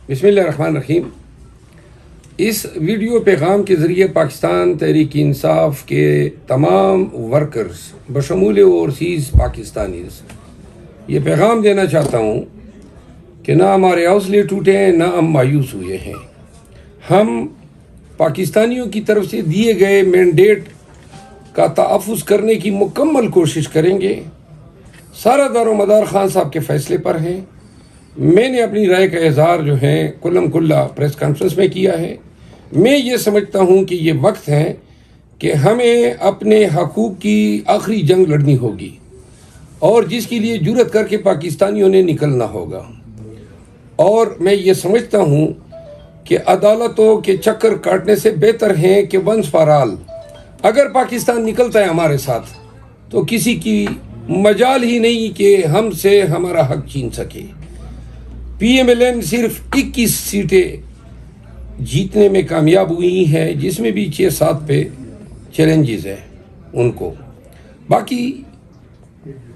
بسم اللہ الرحمن الرحیم۔ اس ویڈیو پیغام کے ذریعے پاکستان تحریک انصاف کے تمام ورکرز بشمول اوورسیز پاکستانیز یہ پیغام دینا چاہتا ہوں کہ نہ ہمارے حوصلے ٹوٹے ہیں، نہ ہم مایوس ہوئے ہیں۔ ہم پاکستانیوں کی طرف سے دیے گئے مینڈیٹ کا تحفظ کرنے کی مکمل کوشش کریں گے۔ سارا دار و مدار خان صاحب کے فیصلے پر ہیں۔ میں نے اپنی رائے کا اظہار جو ہے کلم کلا پریس کانفرنس میں کیا ہے۔ میں یہ سمجھتا ہوں کہ یہ وقت ہے کہ ہمیں اپنے حقوق کی آخری جنگ لڑنی ہوگی اور جس کے لیے جرأت کر کے پاکستانیوں نے نکلنا ہوگا۔ اور میں یہ سمجھتا ہوں کہ عدالتوں کے چکر کاٹنے سے بہتر ہیں کہ ونس فار آل اگر پاکستان نکلتا ہے ہمارے ساتھ تو کسی کی مجال ہی نہیں کہ ہم سے ہمارا حق چھین سکے۔ پی ایم ایل این صرف 21 سیٹیں جیتنے میں کامیاب ہوئی ہیں، جس میں بھی 6-7 پہ چیلنجز ہیں ان کو۔ باقی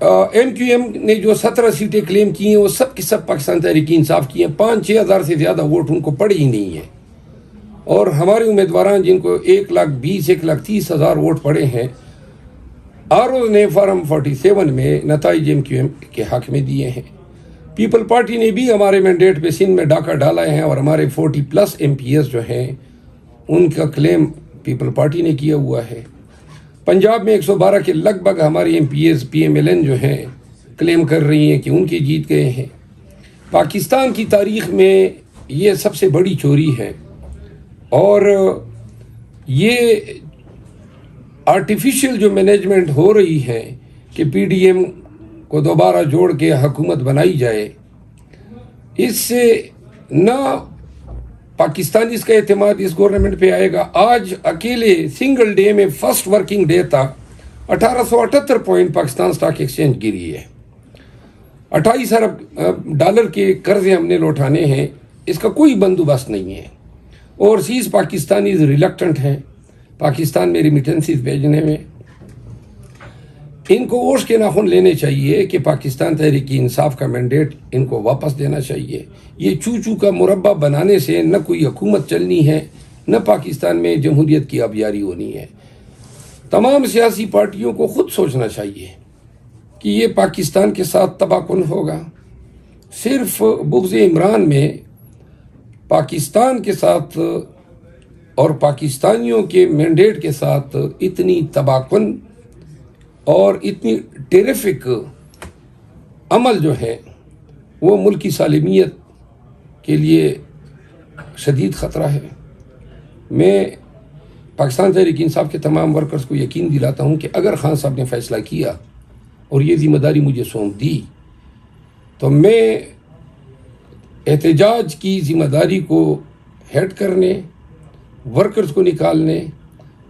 ایم کیو ایم نے جو 17 سیٹیں کلیم کی ہیں وہ سب کی سب پاکستان تحریک انصاف کی ہیں۔ 5-6 ہزار سے زیادہ ووٹ ان کو پڑے ہی نہیں ہیں، اور ہمارے امیدواران جن کو 1,20,1,30,000 ووٹ پڑے ہیں، آر نے فارم 47 میں نتائج ایم کیو ایم کے حق میں دیے ہیں۔ پیپل پارٹی نے بھی ہمارے مینڈیٹ پہ سندھ میں ڈاکہ ڈالا ہے، اور ہمارے 40+ ایم پی ایس جو ہیں ان کا کلیم پیپل پارٹی نے کیا ہوا ہے۔ پنجاب میں 112 کے لگ بھگ ہماری M P S P M L N جو ہیں کلیم کر رہی ہیں کہ ان کے جیت گئے ہیں۔ پاکستان کی تاریخ میں یہ سب سے بڑی چوری ہے، اور یہ آرٹیفیشل جو مینجمنٹ ہو رہی ہے کہ پی ڈی ایم کو دوبارہ جوڑ کے حکومت بنائی جائے، اس سے نہ پاکستانیز کا اعتماد اس گورنمنٹ پہ آئے گا۔ آج اکیلے سنگل ڈے میں فرسٹ ورکنگ ڈے تھا، 1878 پوائنٹ پاکستان سٹاک ایکسچینج گری ہے۔ 28 ارب ڈالر کے قرضے ہم نے لوٹانے ہیں، اس کا کوئی بندوبست نہیں ہے۔ اوورسیز پاکستانیز ریلکٹنٹ ہیں پاکستان میں ریمیٹنسز بھیجنے میں۔ ان کو اوش کے ناخن لینے چاہیے کہ پاکستان تحریک انصاف کا مینڈیٹ ان کو واپس دینا چاہیے۔ یہ چوچو کا مربع بنانے سے نہ کوئی حکومت چلنی ہے، نہ پاکستان میں جمہوریت کی آبیاری ہونی ہے۔ تمام سیاسی پارٹیوں کو خود سوچنا چاہیے کہ یہ پاکستان کے ساتھ تباہ کن ہوگا۔ صرف بغض عمران میں پاکستان کے ساتھ اور پاکستانیوں کے مینڈیٹ کے ساتھ اتنی تباہ کن اور اتنی ٹیریفک عمل جو ہے وہ ملک کی سالمیت کے لیے شدید خطرہ ہے۔ میں پاکستان تحریک انصاف کے تمام ورکرز کو یقین دلاتا ہوں کہ اگر خان صاحب نے فیصلہ کیا اور یہ ذمہ داری مجھے سونپ دی تو میں احتجاج کی ذمہ داری کو ہیڈ کرنے، ورکرز کو نکالنے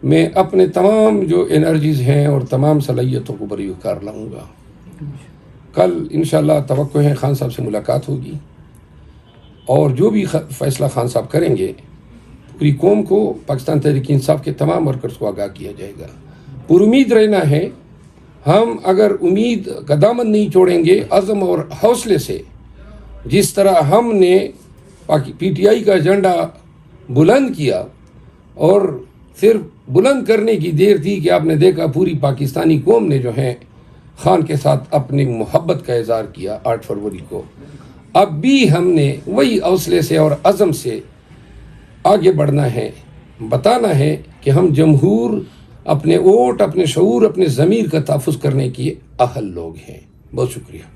میں اپنے تمام جو انرجیز ہیں اور تمام صلاحیتوں کو بروئے کار لاؤں گا۔ کل انشاءاللہ توقع ہے خان صاحب سے ملاقات ہوگی، اور جو بھی فیصلہ خان صاحب کریں گے پوری قوم کو، پاکستان تحریک انصاف کے تمام ورکرز کو آگاہ کیا جائے گا۔ پر امید رہنا ہے، ہم اگر امید کا دامن نہیں چھوڑیں گے، عزم اور حوصلے سے، جس طرح ہم نے پی ٹی آئی کا ایجنڈا بلند کیا، اور صرف بلند کرنے کی دیر تھی کہ آپ نے دیکھا پوری پاکستانی قوم نے جو ہے خان کے ساتھ اپنی محبت کا اظہار کیا 8 فروری کو۔ اب بھی ہم نے وہی حوصلے سے اور عزم سے آگے بڑھنا ہے، بتانا ہے کہ ہم جمہور، اپنے ووٹ، اپنے شعور، اپنے ضمیر کا تحفظ کرنے کے اہل لوگ ہیں۔ بہت شکریہ۔